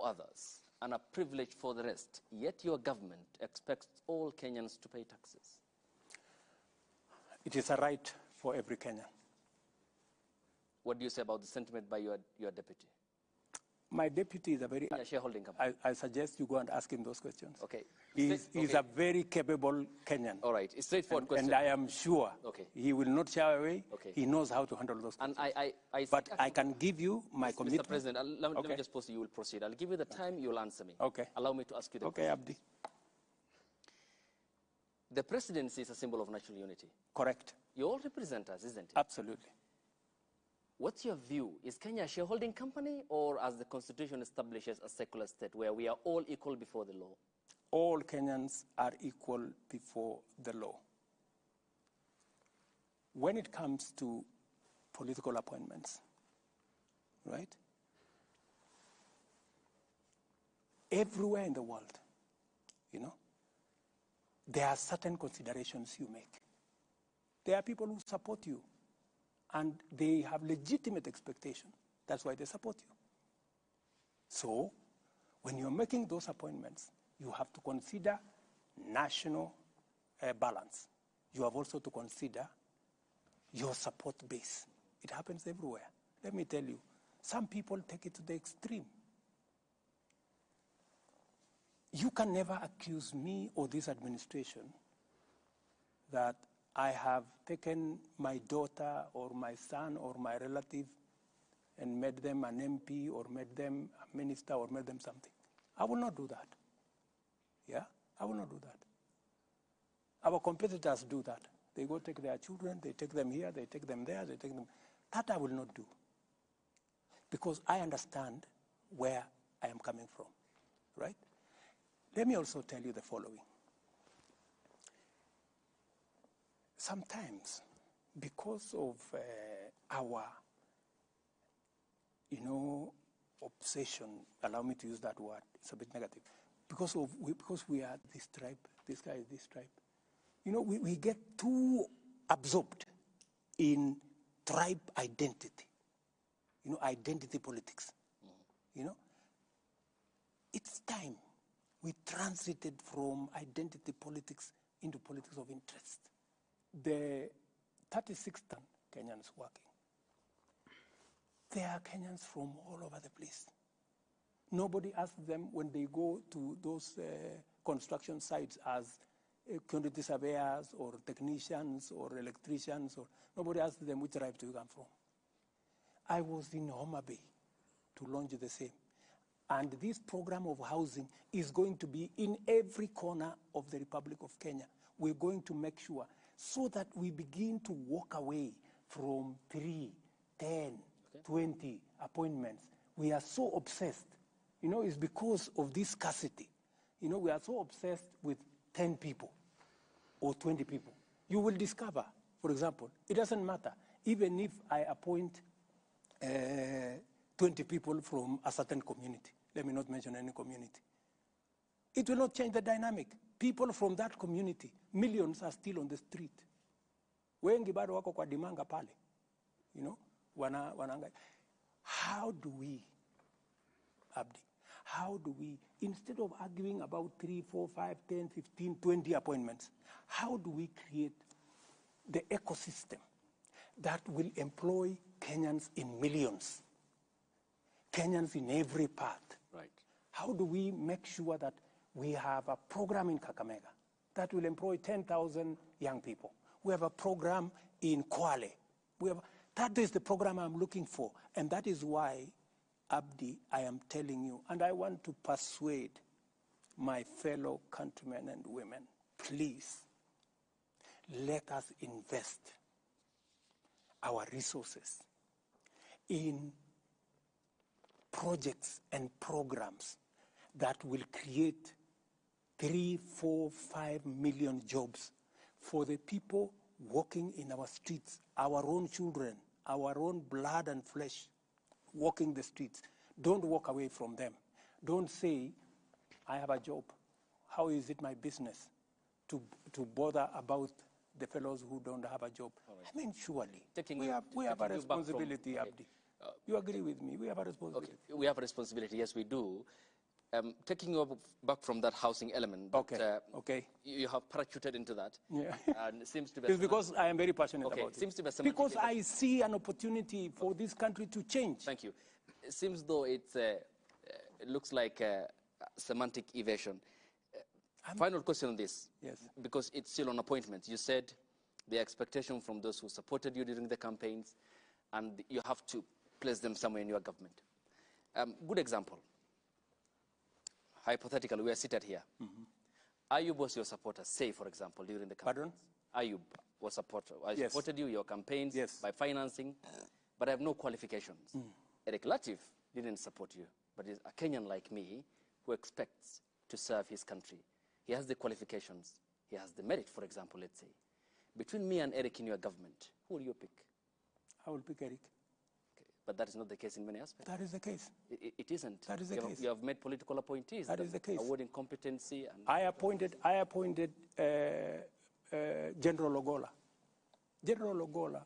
others and a privilege for the rest, yet your government expects all Kenyans to pay taxes? It is a right for every Kenyan. What do you say about the sentiment by your deputy? My deputy is a very... shareholding company. I suggest you go and ask him those questions. Okay. He's a very capable Kenyan. All right. It's straightforward question. And I am sure he will not shy away. Okay. He knows how to handle those questions. And but I can give you my commitment. Mr. President, let me just pause you. You will proceed. I'll give you the time. You'll answer me. Okay. Allow me to ask you the question. Okay, Abdi. The presidency is a symbol of national unity. Correct. You all represent us, isn't it? Absolutely. What's your view? Is Kenya a shareholding company, or as the Constitution establishes, a secular state where we are all equal before the law? All Kenyans are equal before the law. When it comes to political appointments, right? Everywhere in the world, you know, there are certain considerations you make. There are people who support you, and they have legitimate expectation. That's why they support you. So, when you're making those appointments, you have to consider national balance. You have also to consider your support base. It happens everywhere. Let me tell you, some people take it to the extreme. You can never accuse me or this administration that I have taken my daughter or my son or my relative and made them an MP or made them a minister or made them something. I will not do that. Yeah, I will not do that. Our competitors do that. They go take their children, they take them here, they take them there, they take them. That I will not do. Because I understand where I am coming from, right? Let me also tell you the following. Sometimes, because of our, obsession, allow me to use that word, it's a bit negative, because we are this tribe, this guy is this tribe, we get too absorbed in tribe identity, identity politics. It's time we transited from identity politics into politics of interest. The 36,000 Kenyans working, they are Kenyans from all over the place. Nobody asks them when they go to those construction sites as quantity surveyors or technicians or electricians, or nobody asks them which tribe do you come from. I was in Homa Bay to launch the same. And this program of housing is going to be in every corner of the Republic of Kenya. We're going to make sure so that we begin to walk away from 3, 10, 20 appointments. We are so obsessed. It's because of this scarcity. We are so obsessed with 10 people or 20 people. You will discover, for example, it doesn't matter. Even if I appoint 20 people from a certain community, let me not mention any community, it will not change the dynamic. People from that community, millions are still on the street. Wengi bado wako kwa dimanga pale. How do we, Abdi, instead of arguing about 3, 4, 5, 10, 15, 20 appointments, how do we create the ecosystem that will employ Kenyans in millions? Kenyans in every part. Right. How do we make sure that we have a program in Kakamega that will employ 10,000 young people? We have a program in Kwale. That is the program I'm looking for. And that is why, Abdi, I am telling you, and I want to persuade my fellow countrymen and women, please, let us invest our resources in projects and programs that will create 3, 4, 5 million jobs for the people walking in our streets, our own children, our own blood and flesh walking the streets. Don't walk away from them. Don't say, I have a job. How is it my business to bother about the fellows who don't have a job? Right. I mean, surely, we have a responsibility, Abdi. You agree with me? We have a responsibility. Okay. We have a responsibility, yes, we do. Taking you back from that housing element, that, okay. You have parachuted into that. Yeah. And it seems to be it's because I am very passionate about it. Seems to be because I see an opportunity for this country to change. Thank you. It seems though it looks like a semantic evasion. Final question on this. Yes. Because it's still on appointment. You said the expectation from those who supported you during the campaigns, and you have to place them somewhere in your government. Good example. Hypothetically, we are seated here. Ayub was your supporter, say, for example, during the campaign. Pardon? Ayub was supporter. I supported you, your campaigns, by financing, but I have no qualifications. Eric Latif didn't support you, but is a Kenyan like me who expects to serve his country. He has the qualifications. He has the merit, for example, let's say. Between me and Eric in your government, who will you pick? I will pick Eric. But that is not the case in many aspects. That is the case. It isn't. That is the case. You have made political appointees. That is the case. Awarding competency. And I appointed General Ogola. General Ogola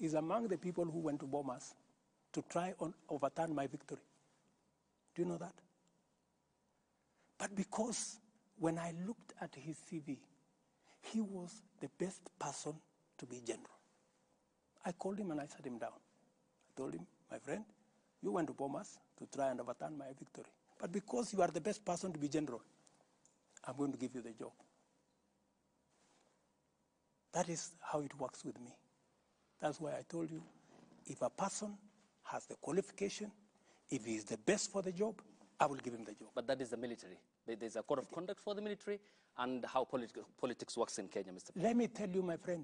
is among the people who went to bomas to try and overturn my victory. Do you know that? But because when I looked at his CV, he was the best person to be general. I called him and I sat him down. I told him, my friend, you went to bomas to try and overturn my victory. But because you are the best person to be general, I'm going to give you the job. That is how it works with me. That's why I told you, if a person has the qualification, if he is the best for the job, I will give him the job. But that is the military. There's a code of conduct for the military and how politics works in Kenya, Mr. President. Let me tell you, my friend,